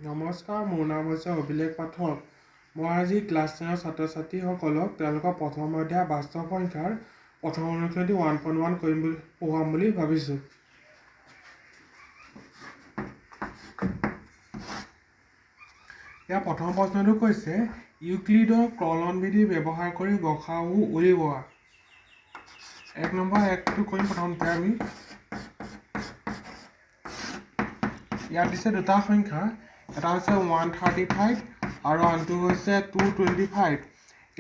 নমস্কাৰ, মোৰ নাম হৈছে অভিলেখ পাঠক। মই আজি ক্লাছ 10ৰ ছাত্ৰ ছাত্ৰীসকলক তেওঁলোকৰ প্ৰথম অধ্যায় বাস্তৱ সংখ্যাৰ প্ৰথম অনুশীলনী 1.1 পঢ়ুৱাম বুলি ভাবিছোঁ। ইয়াৰ প্ৰথম প্ৰশ্নটো কৈছে ইউক্লিডৰ কলন বিধি ব্যৱহাৰ কৰি গসাউ উলিওৱা। 1 নম্বৰ একটো কৰিম প্ৰথমতে আমি। ইয়াত দিছে দুটা সংখ্যা, এটা হৈছে 135 আৰু আনটো হৈছে 225।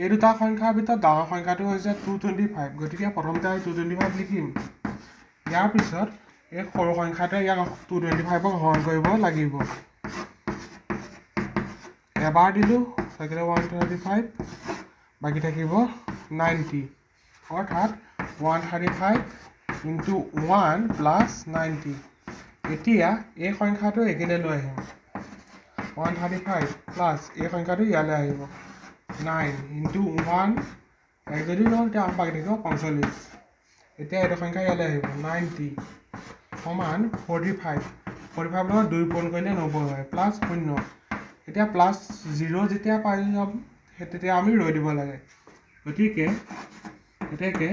এই দুটা সংখ্যাৰ ভিতৰত ডাঙৰ সংখ্যাটো হৈছে 225, গতিকে প্ৰথমতে আমি 225 লিখিম। ইয়াৰ পিছত এই সৰু সংখ্যাটোৱে ইয়াক 225ক হৰণ কৰিব লাগিব। এবাৰ দিলোঁ, থাকিলে 135, বাকী থাকিব 90, অৰ্থাৎ 135 × 1 + 90। এতিয়া এই সংখ্যাটো এইখিনিলৈ লৈ আহিম। 135 প্লাছ এই সংখ্যাটো ইয়ালৈ আহিব। 9 × 1, এক যদি লওঁ তেতিয়া আমাৰ বাকী থাকিব 45। এতিয়া এইটো সংখ্যা ইয়ালৈ আহিব। 90 সমান 45। 45 লগত 2 পূৰণ কৰিলে 90 হয়, প্লাছ 0। এতিয়া প্লাছ 0 যেতিয়া পাই যাম তেতিয়া আমি ৰৈ দিব লাগে। গতিকে এতেকে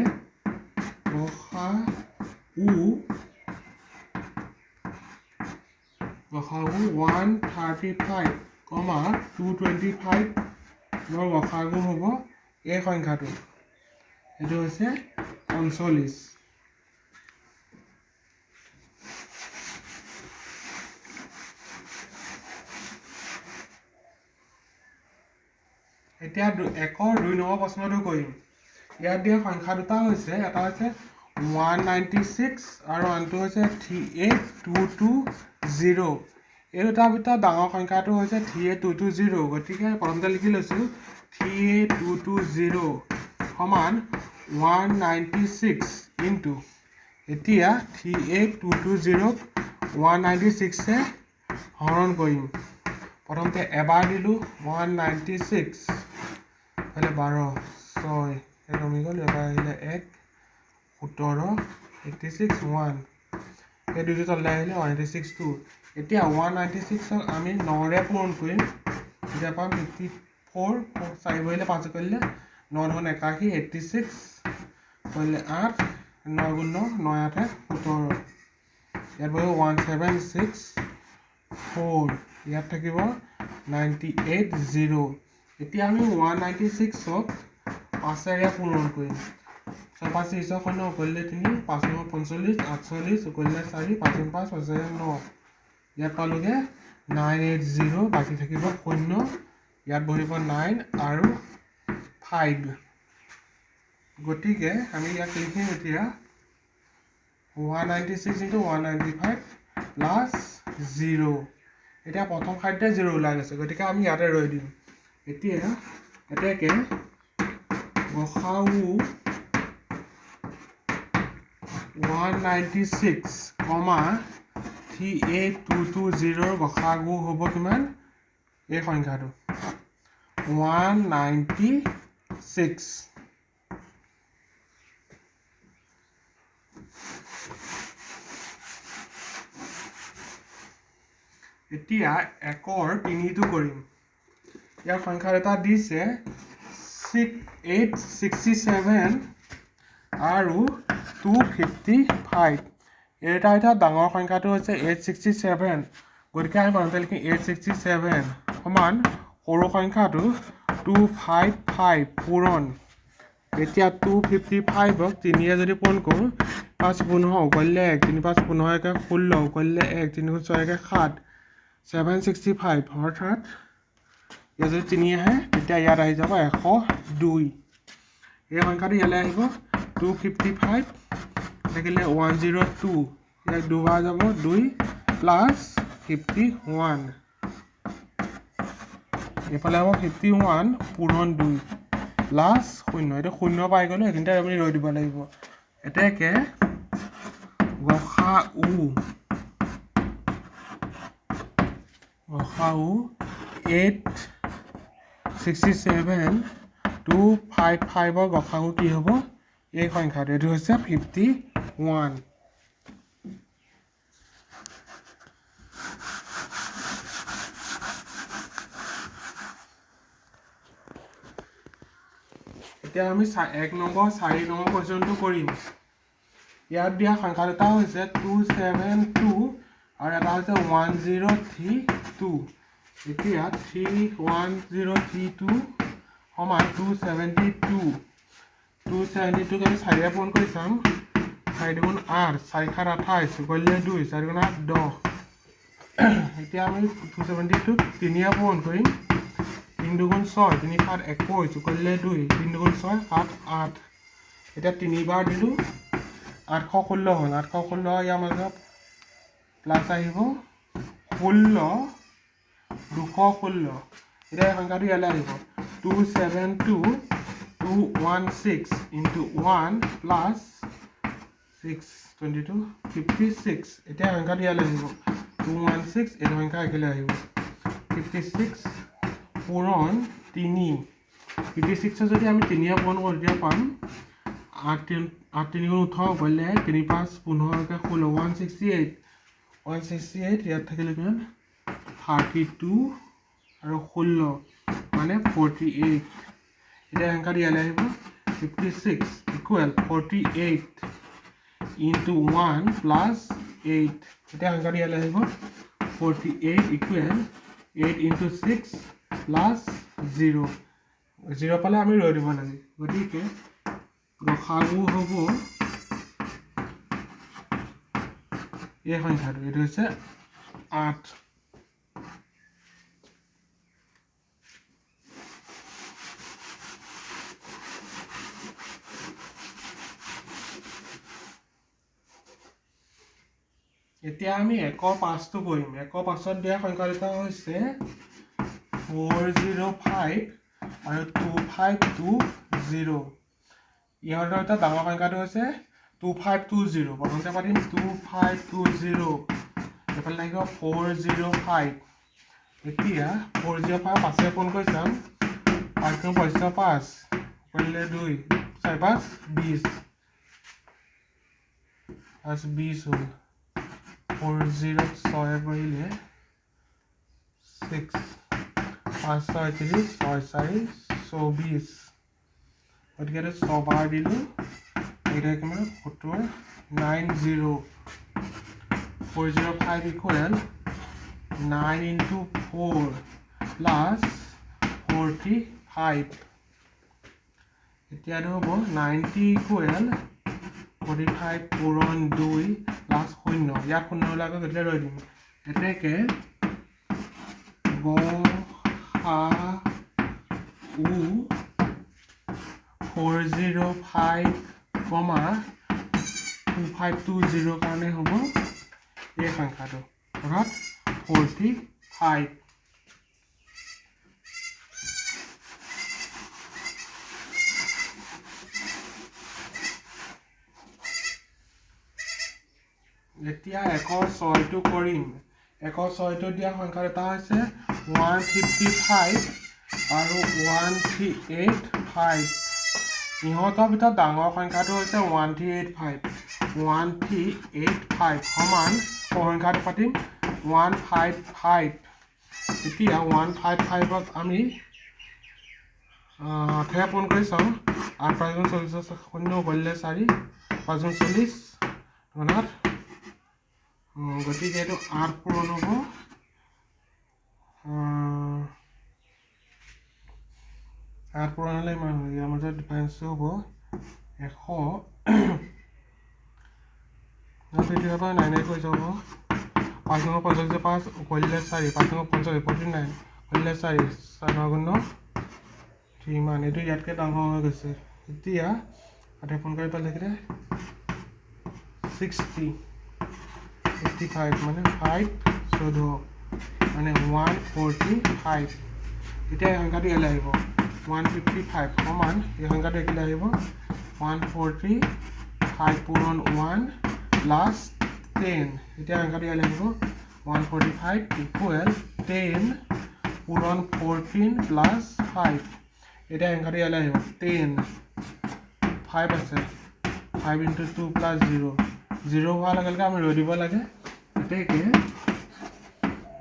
গসাউ 135, 225 গসাগু হ'ব এই সংখ্যাটো। এইটো হৈছে 45। এতিয়া 1ৰ 2 নম্বৰ প্ৰশ্নটো কৰিম। ইয়াত দিয়া সংখ্যা দুটা হৈছে, এটা হৈছে 196 আৰু আনটো হৈছে 38220। এই দুটাৰ ভিতৰত ডাঙৰ সংখ্যাটো হৈছে 38220, গতিকে প্ৰথমতে লিখি লৈছোঁ 38220 সমান 196 ইনটু, এতিয়া 38220ক 196এ হৰণ কৰিম। প্ৰথমতে এবাৰ দিলোঁ 196, এইফালে 12, 6 কমি গ'ল, এবাৰ আহিলে 1, 17, 86, 1, এই দুইটো তললৈ আহিলে 186 2। এতিয়া 196ক আমি 9ৰে পূৰণ কৰিম, তেতিয়া পাম 54, 4 বহিলে 5 কৰিলে 9 × 81, 86 কৰিলে 8, 9 × 9, 9 8 17, ইয়াত বহিব 176 4, ইয়াত থাকিব 98 0। এতিয়া আমি 196ক 5ৰে পূৰণ কৰিম। 6 5 30 9 কৰিলে 3, 5 9 45, 48 কৰিলে 4, 5 5 5 9, ইয়াত পালোঁগৈ 980, বাকী থাকিব 0, ইয়াত বহিব 9 আৰু 5। গতিকে আমি ইয়াক লিখিম এতিয়া 196 × 195 প্লাছ 0। এতিয়া প্ৰথম খাদ্যতে 0 ওলাই গৈছে, গতিকে আমি ইয়াতে ৰৈ দিম। এতিয়া এতেকে গসাউ 196, 38220ৰ গসাগু হ'ব কিমান? এই সংখ্যাটো 196। এতিয়া 1ৰ 3টো কৰিম। ইয়াৰ সংখ্যা এটা দিছে 867 আৰু 255। এই দুটাৰ ভিতৰত ডাঙৰ সংখ্যাটো হৈছে 867, গতিকে আমি প্ৰথমতে লিখিম 867 সমান সৰু সংখ্যাটো 255 পূৰণ। এতিয়া 255ক 3ৰে যদি পূৰণ কৰোঁ, 5 15 কৰিলে 1, 3 5 15 একে 16 কৰিলে 1, 3 6 একে 7, 765, অৰ্থাৎ ইয়াত যদি 3 আহে তেতিয়া ইয়াত আহি যাব 102। এই সংখ্যাটো ইয়ালৈ আহিব 255, থাকিলে 102, ইয়াক দুবাৰ যাব 2 প্লাছ 51, এইফালে হ'ব 51 পূৰণ 2 প্লাছ 0। এইটো 0 পাই গ'লোঁ, এইখিনিতে আপুনি ৰৈ দিব লাগিব। এতেকে গসাউ 867 255ৰ গসাগু কি হ'ব? এই সংখ্যাটো, এইটো হৈছে 51। এতিয়া আমি 1 নম্বৰ 4 নম্বৰ কুৱেশ্যনটো কৰিম ইয়াত দিয়া সংখ্যা দুটা হৈছে 272 আৰু এটা হৈছে 1032 এতিয়া 31032 সমান 272 272 কে 4 পূৰণ কৰি চাম 4 দুগুণ 8 4 সাত 28 গ'লে 2 4 গুণ 8 10 এতিয়া আমি 272 3 পূৰণ কৰিম 3 দুগুণ 6 3 সাত 21 গ'লে 2 3 দুগুণ 6 7 8 এতিয়া 3 বাৰ দিলোঁ 816 হ'ল 816 ইয়াৰ মাজত প্লাছ আহিব 16 216 এতিয়া সংখ্যাটো ইয়ালৈ আহিব 272 216 into 1 plus 6 22 56 এতিয়া সংখ্যাটো ইয়ালৈ আহিব 216 এই সংখ্যা একেলৈ আহিব 56 পূৰণ 3 56 যদি আমি 3 পূৰণ কৰি দিয়া পাম 8 3 গুণ 18 গ'লে 3 5 15 কে 16 168 ইয়াত থাকিলে কিমান 32 আৰু 16 মানে 48 এতিয়া সংখ্যাটো ইয়ালৈ আহিব 56 equal 48 into 1 plus 8 এতিয়া সংখ্যাটো ইয়ালৈ আহিব 48 equal 8 into 6 plus 0 0 পালে আমি ৰৈ দিব লাগে গতিকে গসাগু হ'ব এই সংখ্যাটো এইটো হৈছে 8 এতিয়া আমি 1 5টো কৰিম 1 5ত দিয়া সংখ্যা দুটা হৈছে 405 আৰু 2520 ইহঁতৰ এটা ডাঙৰ সংখ্যাটো হৈছে 2520 প্ৰথমতে পাতিম 2520 এফালে লাগিব 405 এতিয়া 405 পাঁচে পূৰণ কৰি চাম 5 গুণ 5 কৰিলে 2 4 5 20 আৰু 20 হ'ল 40 6 কৰিলে 6 5 6 30 6 4 24 গতিকে 6 বাৰ দিলোঁ এটা কিমান 70 90 405 equal 9 into 4 plus 45 এতিয়াটো হ'ব 90 equal 45 পূৰণ 2 প্লাছ 0 ইয়াত 0 লাগে গতিকে ৰৈ দিম এতেকে গসাগু 405, 2520 কাৰণে হ'ব এই সংখ্যাটো অৰ্থাৎ 45 এতিয়া 1 6টো কৰিম 1 6টো দিয়া সংখ্যা এটা হৈছে 155 আৰু 1385 ইহঁতৰ ভিতৰত ডাঙৰ সংখ্যাটো হৈছে 1385 1385 সমান সংখ্যাটো পাতিম 155 এতিয়া 155ক আমি 8 পূৰণ কৰি চাওঁ 8 5 গুণ 40 0 গ'লে 4 5 গুণ 40 8 গতিকে এইটো 8 পূৰণ হ'ব 8 পূৰণ হ'লে ইমান হয় ইয়াৰ মাজত ডিফাৰেঞ্চটো হ'ব 100 পৰা 9 কৰি যাব 5 গুণ 45 5 গ'লে 4 5 গুণ 45 49 গ'লে 4 4 গুণ 3 মান এইটো ইয়াতকৈ ডাঙৰ হৈ গৈছে এতিয়া 8 পূৰণ কৰি পালে 60 55 মানে 5 14 মানে 145 এতিয়া এই সংখ্যাটো ইয়ালৈ আহিব 155 সমান এই সংখ্যাটো একেলৈ আহিব 145 পূৰণ 1 প্লাছ 10 এতিয়া সংখ্যাটো ইয়ালৈ আহিব 145 ইকুৱেল 10 পূৰণ 14 প্লাছ 5 এতিয়া সংখ্যাটো ইয়ালৈ আহিব 10 5 আছে 5 into 2 plus 0 0 হোৱাৰ লগে লগে আমি ৰৈ দিব লাগে এতেকে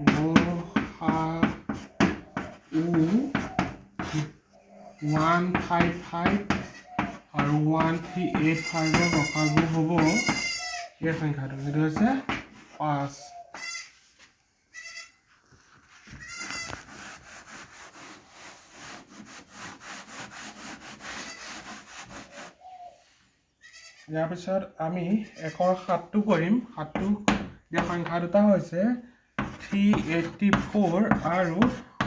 গসাগু 155 আৰু 1385 গসাগু হ'ব এই সংখ্যাটো এইটো হৈছে 5 ইয়াৰ পিছত আমি 1ৰ 7টো কৰিম 7টো দিয়া সংখ্যা দুটা হৈছে 384 আৰু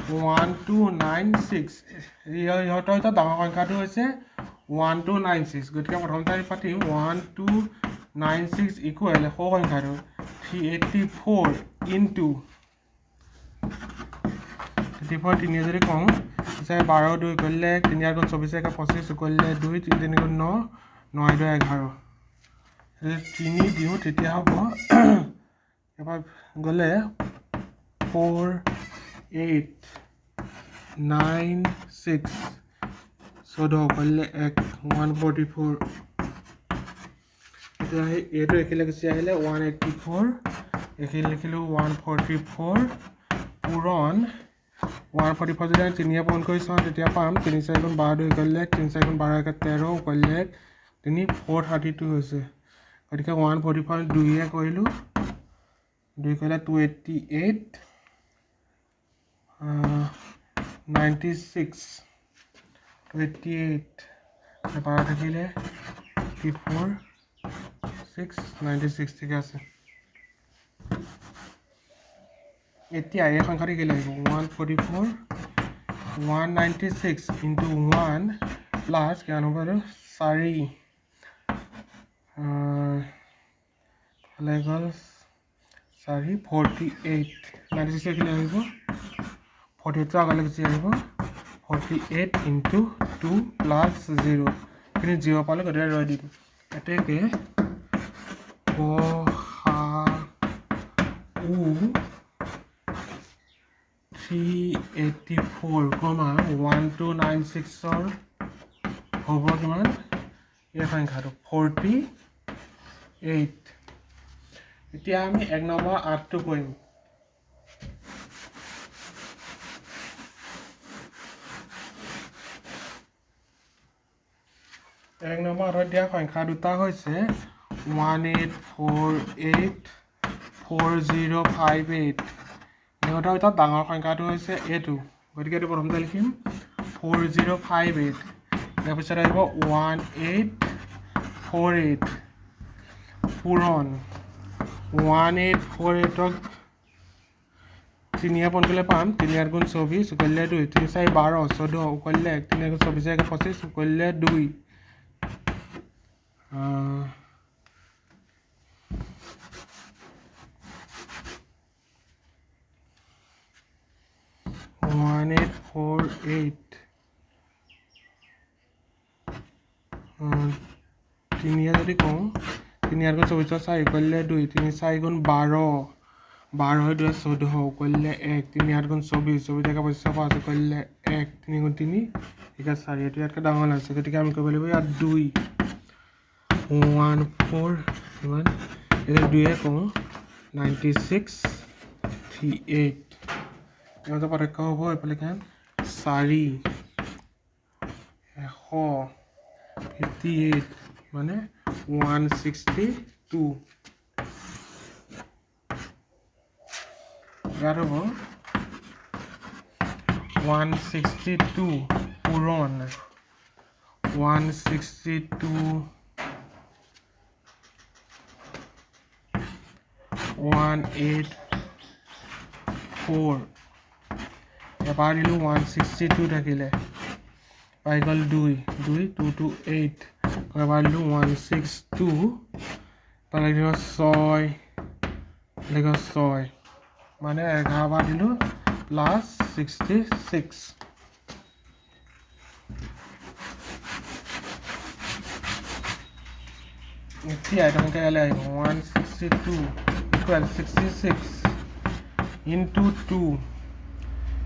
1296 ইহঁতৰ এটা ডাঙৰ সংখ্যাটো হৈছে 1296 গতিকে প্ৰথমতে আমি পাতিম 1296 ইকুৱেল সৰু সংখ্যাটো 384 ইনটু 34 3 যদি কওঁ যে 12 2 কৰিলে 3 গুণ 24 25 কৰিলে 2 3 3 গুণ 9 9 2 11 3 দিওঁ তেতিয়া হ'ব এবাৰ গ'লে 4 8 9 6 14 কৰিলে 144 এতিয়া এইটো একেলগে গুচি আহিলে 184 একেলগে লিখিলোঁ 144 পূৰণ 144 যদি আমি 3 পূৰণ কৰি চাওঁ তেতিয়া পাম 3 4 গুণ 12 2 কৰিলে 3 4 গুণ 12 13 কৰিলে 3 432 হৈছে গতিকে 144 2 কৰিলোঁ 2 কৰিলে 288 96 28 12 থাকিলে 54 6 96 ঠিক আছে এতিয়া এই সংখ্যাটো কি লাগিব 144 196 ইনটু 1 প্লাছ কিমান হ'ব আৰু 4 ফালে গ'ল 4 48 96 কি লাগিব 48 আগলৈ গুচি আহিব 48 ইনটু 2 প্লাছ 0 কিন্তু 0 পালে গতিকে ৰৈ দিম এতেকে গসাগু 384, 1296 হ'ব কিমান এই সংখ্যাটো 48 এতিয়া আমি 1 নম্বৰ 8টো কৰিম 1 নম্বৰ 8ত দিয়া সংখ্যা দুটা হৈছে 1848 4058 ইহঁতৰ এটা ডাঙৰ সংখ্যাটো হৈছে এইটো গতিকে এইটো প্ৰথমতে লিখিম 4058 ইয়াৰ পিছত আহিব 1848 পূৰণ 1848ক 3 পূৰণ কৰিলে পাম 3 গুণ 24 কৰিলে 2 3 4 12 14 কৰিলে 3 গুণ 24 25 কৰিলে 2 1848 3 যদি কওঁ 3 গুণ 24 4 কৰিলে 2 3 4 গুণ 12 12 2 14 কৰিলে 1 3 গুণ 24 24 25 কৰিলে 1 3 গুণ 3 ঠিক আছে 4 এইটো ইয়াতকৈ ডাঙৰ লাগিছে গতিকে আমি কৰিব লাগিব ইয়াত 2 14 ইমান এতিয়া 2 কওঁ 96 38 ইহঁতৰ পাৰ্থক্য হ'ব এইফালে কিমান 4 158 মানে 162 ইয়াত হ'ব 162 পূৰণ 162 184 এবাৰ দিলোঁ 162 থাকিলে পাই গ'ল 2 2 2 2 8 এবাৰ দিলোঁ 162 পালে দিব 6 লিখক 6 মানে 11 বাৰ দিলোঁ প্লাছ 66 এতিয়া এটা সংখ্যা ইয়ালৈ আহিব 162 ইকুৱেল 66 ইনটু 2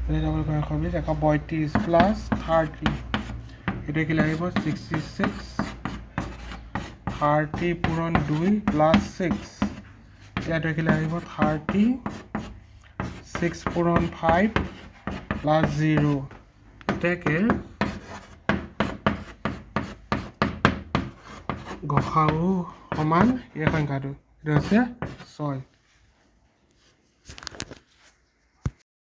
132 প্লাছ 30 এটা কি লাগিব 66 30 পূৰণ 2 প্লাছ 6 ইয়াত কি লাগিব 30 6 পূৰণ 5 প্লাছ 0 এটাকে ঘসাউ সমান এই সংখ্যাটো এইটো হৈছে 6